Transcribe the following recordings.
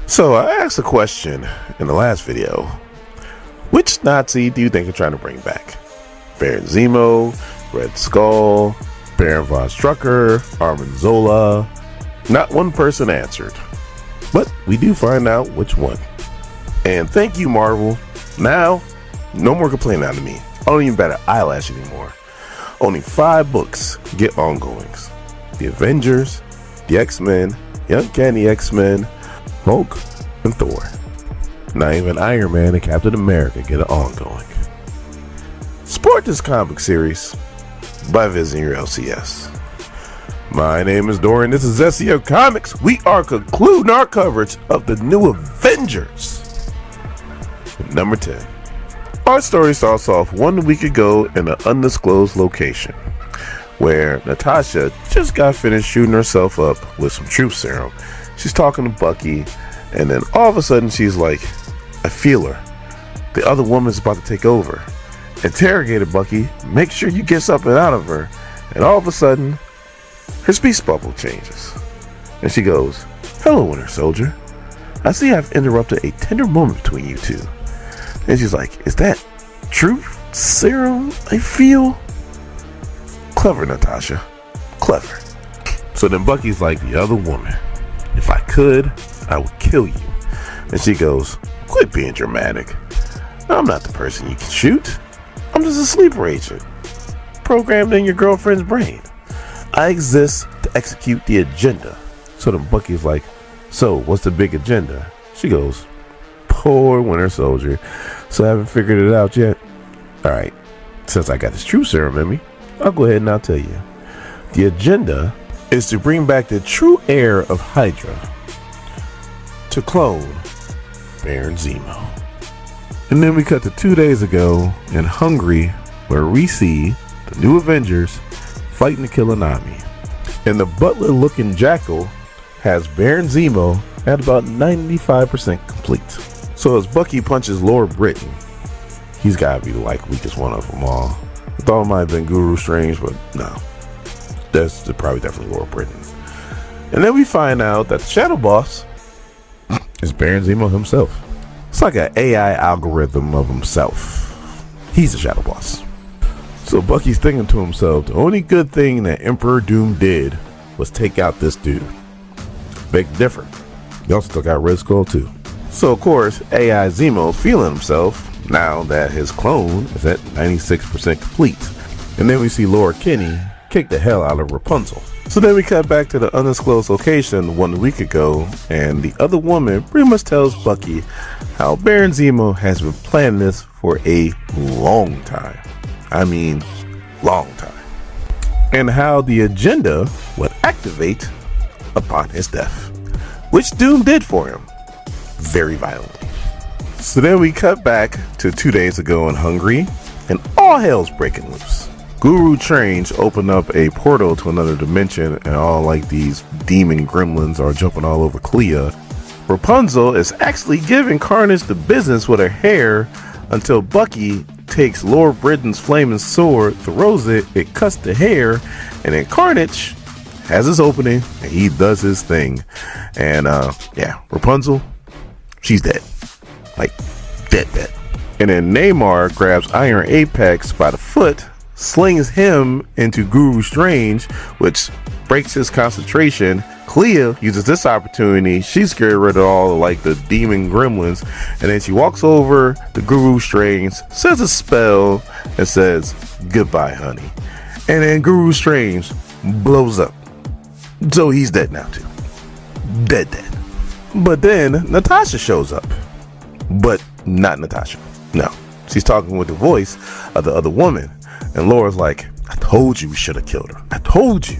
So I asked a question in the last video. Which Nazi do you think they're trying to bring back? Baron Zemo, Red Skull, Baron von Strucker, Armin Zola? Not one person answered. But we do find out which one. And thank you, Marvel. Now, no more complaining out of me. I don't even bat an eyelash anymore. Only 5 books get ongoings. The Avengers, the X-Men, the Uncanny X-Men, Hulk, and Thor. Not even Iron Man and Captain America get an ongoing. Support this comic series by visiting your LCS. My name is Dorian. This is SEO Comics. We are concluding our coverage of the new Avengers. Number 10. Our story starts off 1 week ago in an undisclosed location where Natasha just got finished shooting herself up with some truth serum. She's talking to Bucky, and then all of a sudden she's like, I feel her. The other woman's about to take over. Interrogated Bucky, make sure you get something out of her. And all of a sudden, her speech bubble changes. And she goes, hello, Winter Soldier. I see I've interrupted a tender moment between you two. And she's like, is that truth serum I feel? Clever, Natasha. Clever. So then Bucky's like, the other woman. If I could, I would kill you. And she goes, quit being dramatic. I'm not the person you can shoot. I'm just a sleeper agent, programmed in your girlfriend's brain. I exist to execute the agenda. So then Bucky's like, so what's the big agenda? She goes, poor Winter Soldier. So I haven't figured it out yet. Alright, since I got this true serum in me, I'll go ahead and I'll tell you. The agenda is to bring back the true heir of Hydra, to clone Baron Zemo. And then we cut to 2 days ago in Hungary, where we see the new Avengers fighting the Killuminati. And the butler-looking jackal has Baron Zemo at about 95% complete. So as Bucky punches Lord Britain, he's gotta be the weakest one of them all. I thought it might have been Guru Strange, but no. That's probably definitely Lord Britain. And then we find out that the Shadow Boss is Baron Zemo himself. It's like an AI algorithm of himself. He's the Shadow Boss. So Bucky's thinking to himself, the only good thing that Emperor Doom did was take out this dude. Big difference. He also took out Red Skull too. So of course, AI Zemo feeling himself now that his clone is at 96% complete. And then we see Laura Kinney kick the hell out of Rapunzel. So then we cut back to the undisclosed location 1 week ago, and the other woman pretty much tells Bucky how Baron Zemo has been planning this for a long time. I mean, long time. And how the agenda would activate upon his death, which Doom did for him, very violently. So then we cut back to 2 days ago in Hungary, and all hell's breaking loose. Guru Strange opened up a portal to another dimension, and all like these demon gremlins are jumping all over Clea. Rapunzel is actually giving Carnage the business with her hair until Bucky takes Lord Britain's flaming sword, throws it, it cuts the hair, and then Carnage has his opening and he does his thing. And yeah, Rapunzel, she's dead. Like, dead. And then Neymar grabs Iron Apex by the foot, slings him into Guru Strange, which breaks his concentration. Clea uses this opportunity. She's scared rid of all the demon gremlins, and then she walks over to Guru Strange, says a spell, and says, goodbye, honey. And then Guru Strange blows up. So he's dead now too. Dead. But then Natasha shows up. But not Natasha. No. She's talking with the voice of the other woman. And Laura's like, I told you we should have killed her. I told you.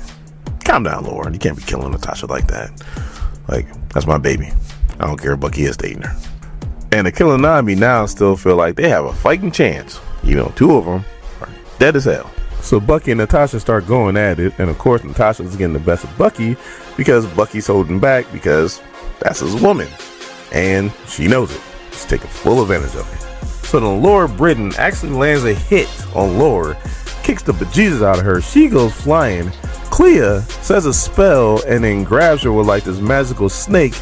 Calm down, Laura. You can't be killing Natasha like that. Like, that's my baby. I don't care if Bucky is dating her. And the Killuminati now still feel like they have a fighting chance. You know, 2 of them are dead as hell. So Bucky and Natasha start going at it. And of course, Natasha's getting the best of Bucky because Bucky's holding back because that's his woman. And she knows it. She's taking full advantage of it. So then Lord Britain actually lands a hit on Laura, kicks the bejesus out of her. She goes flying. Clea says a spell and then grabs her with this magical snake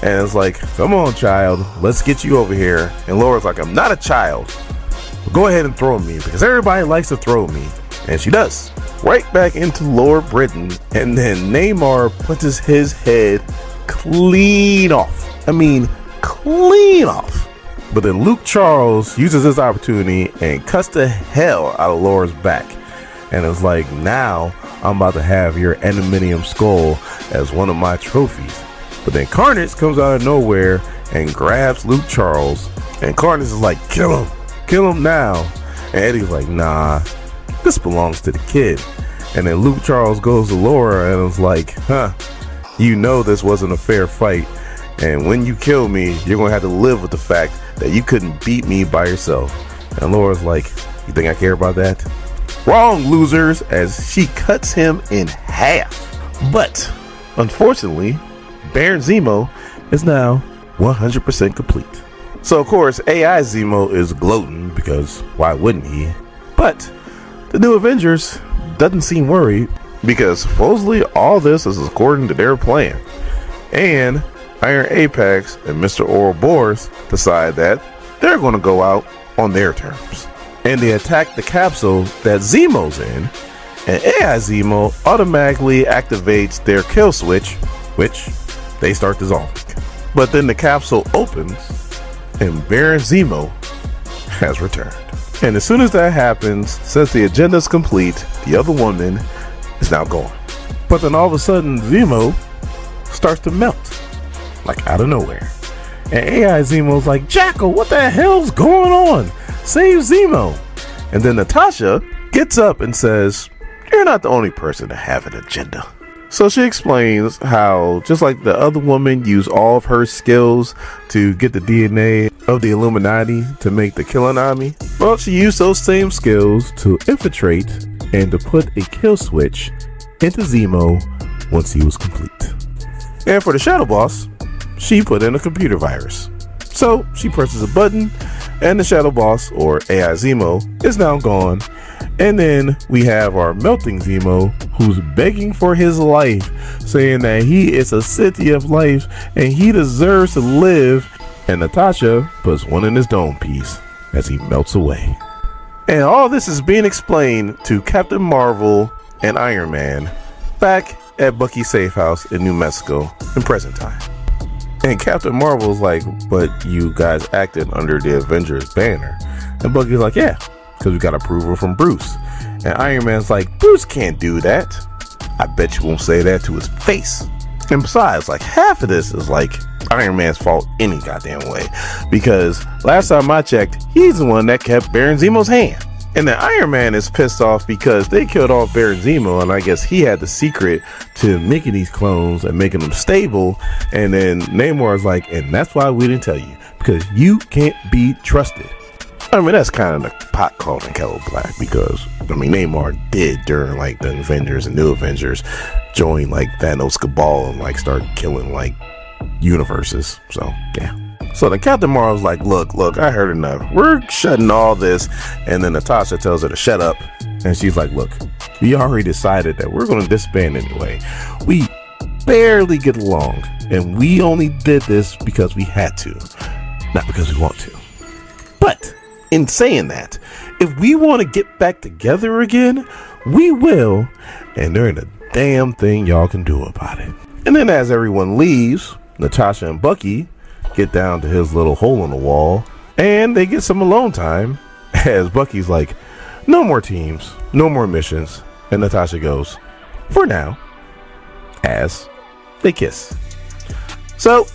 And it's like, come on, child, let's get you over here. And Laura's like, I'm not a child. Go ahead and throw me because everybody likes to throw me. And she does. Right back into Lord Britain. And then Namor punches his head clean off. I mean, clean off. But then Luke Charles uses this opportunity and cuts the hell out of Laura's back. And it's like, now I'm about to have your adamantium skull as one of my trophies. But then Carnage comes out of nowhere and grabs Luke Charles. And Carnage is like, kill him now. And Eddie's like, nah, this belongs to the kid. And then Luke Charles goes to Laura and is like, you know this wasn't a fair fight. And when you kill me, you're going to have to live with the fact that you couldn't beat me by yourself. And Laura's like, you think I care about that? Wrong, losers, as she cuts him in half. But unfortunately, Baron Zemo is now 100% complete. So of course, AI Zemo is gloating because why wouldn't he? But the new Avengers doesn't seem worried because supposedly all this is according to their plan. And Iron Apex and Mr. Ouroboros decide that they're going to go out on their terms. And they attack the capsule that Zemo's in, and AI Zemo automatically activates their kill switch, which they start dissolving. But then the capsule opens, and Baron Zemo has returned. And as soon as that happens, since the agenda is complete, the other woman is now gone. But then all of a sudden, Zemo starts to melt, like out of nowhere. And AI Zemo's like, Jackal, what the hell's going on? Save Zemo. And then Natasha gets up and says, you're not the only person to have an agenda. So she explains how, just like the other woman used all of her skills to get the DNA of the Illuminati to make the Killuminati, well, she used those same skills to infiltrate and to put a kill switch into Zemo once he was complete. And for the Shadow Boss, she put in a computer virus. So she presses a button and the Shadow Boss, or AI Zemo, is now gone. And then we have our melting Zemo, who's begging for his life, saying that he is a city of life and he deserves to live. And Natasha puts one in his dome piece as he melts away. And all this is being explained to Captain Marvel and Iron Man back at Bucky's safe house in New Mexico in present time. And Captain Marvel's like, but you guys acted under the Avengers banner. And Bucky's like, yeah, because we got approval from Bruce. And Iron Man's like, Bruce can't do that. I bet you won't say that to his face. And besides, like, half of this is like Iron Man's fault any goddamn way. Because last time I checked, he's the one that kept Baron Zemo's hand. And then Iron Man is pissed off because they killed off Baron Zemo, and I guess he had the secret to making these clones and making them stable. And then Namor is like, and that's why we didn't tell you, because you can't be trusted. I mean, that's kind of the pot calling kettle black, because I mean, Namor did during like the Avengers and New Avengers join like Thanos' cabal and like start killing like universes. So yeah. So then Captain Marvel's like, look, I heard enough. We're shutting all this. And then Natasha tells her to shut up. And she's like, look, we already decided that we're going to disband anyway. We barely get along. And we only did this because we had to, not because we want to. But in saying that, if we want to get back together again, we will. And there ain't a damn thing y'all can do about it. And then as everyone leaves, Natasha and Bucky get down to his little hole in the wall, and they get some alone time as Bucky's like, no more teams, no more missions. And Natasha goes, for now, as they kiss. So,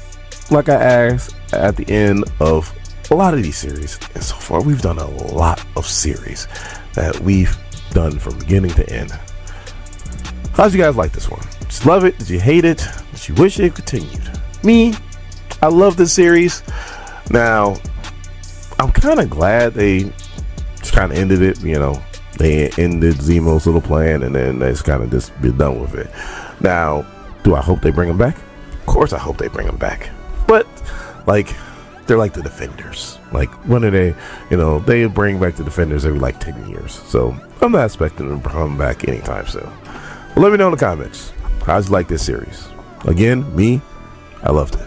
like I asked at the end of a lot of these series, and so far we've done a lot of series that we've done from beginning to end. How'd you guys like this one? Did you love it? Did you hate it? Did you wish it continued? Me, I love this series. Now, I'm kind of glad they just kind of ended it. You know, they ended Zemo's little plan, and then they just kind of just be done with it. Now, do I hope they bring him back? Of course I hope they bring him back. But, like, they're like the Defenders. Like, when are they, you know, they bring back the Defenders every like 10 years. So, I'm not expecting them to come back anytime soon. But let me know in the comments. How'd you like this series? Again, me, I loved it.